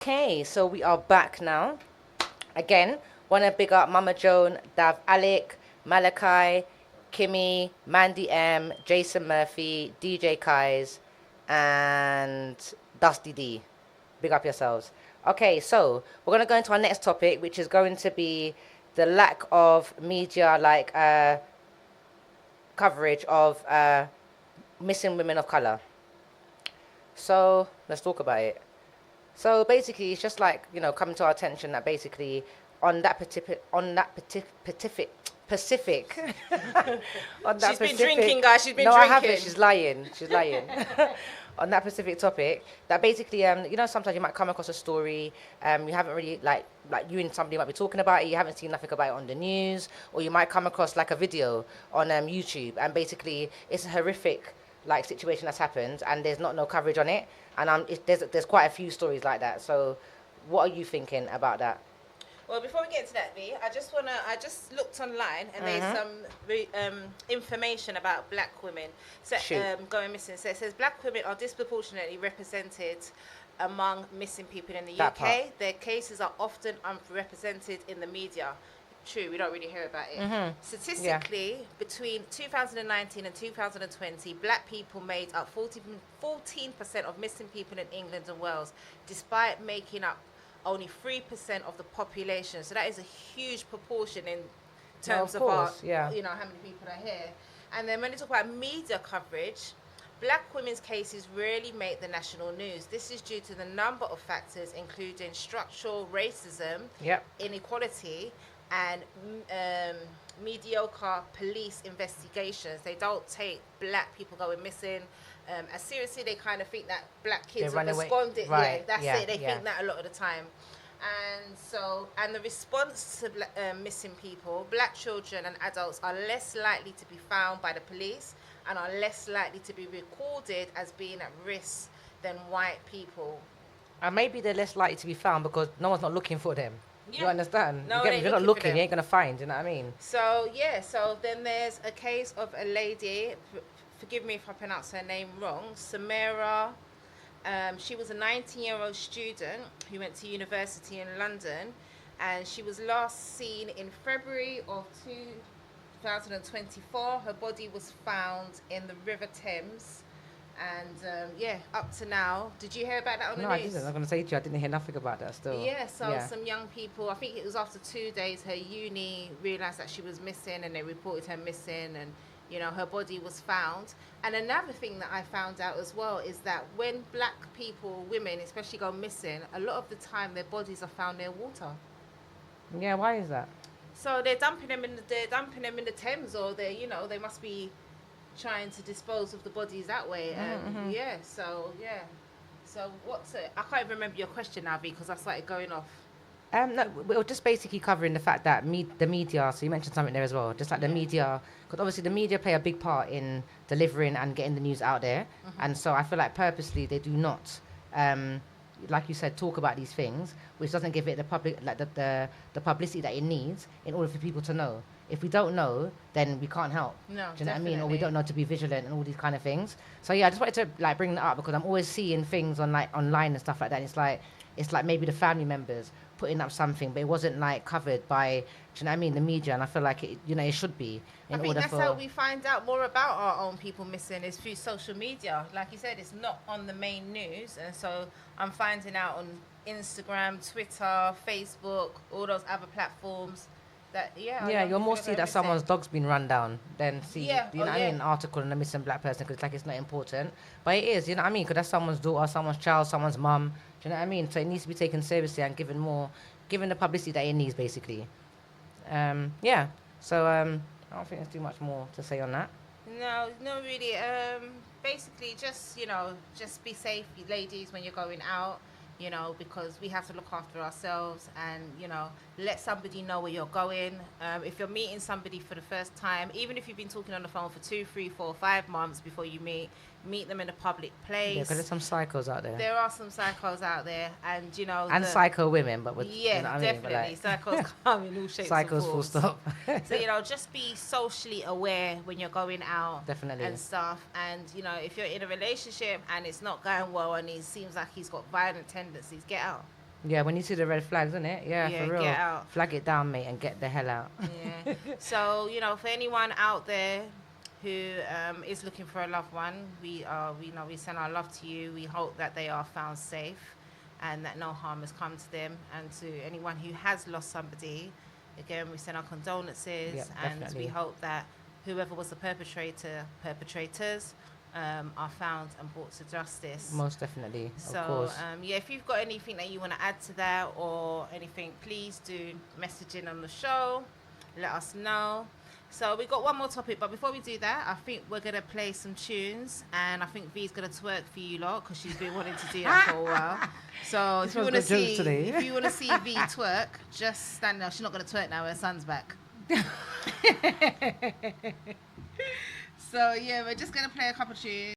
Okay, so we are back now. Again, want to big up Mama Joan, Dav Alec, Malachi, Kimmy, Mandy M, Jason Murphy, DJ Kais, and Dusty D. Big up yourselves. Okay, so we're going to go into our next topic, which is going to be the lack of media, coverage of missing women of color. So let's talk about it. So basically, it's just coming to our attention that basically Pacific on that She's been Pacific. drinking, guys. She's been No, I haven't. drinking. She's lying. She's lying. On that specific topic, that basically, sometimes you might come across a story, you haven't really like you and somebody might be talking about it, you haven't seen nothing about it on the news, or you might come across like a video on YouTube, and basically it's a horrific like situation that's happened, and there's not no coverage on it, and there's quite a few stories like that. So, what are you thinking about that? Well, before we get into that, V, I just looked online and there's some information about black women going missing. So it says black women are disproportionately represented among missing people in the That UK. part. Their cases are often unrepresented in the media. True, we don't really hear about it. Statistically, between 2019 and 2020, black people made up 14% of missing people in England and Wales, despite making up only 3% of the population. So that is a huge proportion in terms of our, how many people are here. And then when you talk about media coverage, black women's cases rarely make the national news. This is due to the number of factors, including structural racism, inequality, and mediocre police investigations. They don't take black people going missing as seriously. They kind of think that black kids have responded. Right. They think that a lot of the time. And the response to missing people, black children and adults are less likely to be found by the police and are less likely to be recorded as being at risk than white people. And maybe they're less likely to be found because no one's not looking for them. You understand? No, if you're not looking, you ain't gonna find. You know what I mean? So then there's a case of a lady. Forgive me if I pronounce her name wrong. Samira. She was a 19-year-old student who went to university in London, and she was last seen in February of 2024. Her body was found in the River Thames. And up to now, did you hear about that on the news? No, I didn't. I'm going to say to you, I didn't hear nothing about that still. Some young people, I think it was after 2 days, her uni realised that she was missing and they reported her missing, and, her body was found. And another thing that I found out as well is that when black people, women especially, go missing, a lot of the time their bodies are found near water. Yeah, why is that? So they're dumping them in the Thames, or they must be trying to dispose of the bodies that way. So what's it? I can't even remember your question now, because I started going off. No, we're just basically covering the fact that the media, so you mentioned something there as well, just like the media, because obviously the media play a big part in delivering and getting the news out there, and so I feel like purposely they do not, like you said, talk about these things, which doesn't give it the public, like the publicity that it needs in order for people to know. If we don't know, then we can't help. No, do you know definitely. what I mean? Or we don't know to be vigilant and all these kind of things. So yeah, I just wanted to bring that up because I'm always seeing things on online and stuff like that. And it's like maybe the family members putting up something, but it wasn't covered by, do you know what I mean, the media. And I feel like it should be. I think that's how we find out more about our own people missing, is through social media. Like you said, it's not on the main news, and so I'm finding out on Instagram, Twitter, Facebook, all those other platforms. You'll more see that someone's dog's been run down than see, an article on a missing black person, because it's not important. But it is, you know what I mean? Because that's someone's daughter, someone's child, someone's mum. Do you know what I mean? So it needs to be taken seriously and given the publicity that it needs, basically. So I don't think there's too much more to say on that. No, not really. Basically, just be safe, ladies, when you're going out. Because we have to look after ourselves, and, let somebody know where you're going. If you're meeting somebody for the first time, even if you've been talking on the phone for 2, 3, 4, 5 months before you meet them in a public place. Yeah, because there's some psychos out there. There are some psychos out there, and, And psycho women, but with... definitely. I mean? Psychos come in all shapes and forms. Psychos full stop. So, just be socially aware when you're going out. Definitely. And stuff. And, if you're in a relationship and it's not going well and he seems like he's got violent tendencies, get out. Yeah, when you see the red flags, isn't it? Yeah, Yeah, for real. get out. Flag it down, mate, and get the hell out. Yeah. So, for anyone out there who is looking for a loved one, we send our love to you. We hope that they are found safe and that no harm has come to them. And to anyone who has lost somebody, again, we send our condolences. Yep, and definitely. we hope that whoever was the perpetrators are found and brought to justice. Most definitely, So, of course. if you've got anything that you want to add to that or anything, please do message in on the show. Let us know. So we got one more topic, but before we do that, I think we're going to play some tunes, and I think Vee's going to twerk for you lot because she's been wanting to do that for a while. So if you want to see Vee twerk, just stand there. She's not going to twerk now, her son's back. So yeah, we're just going to play a couple of tunes.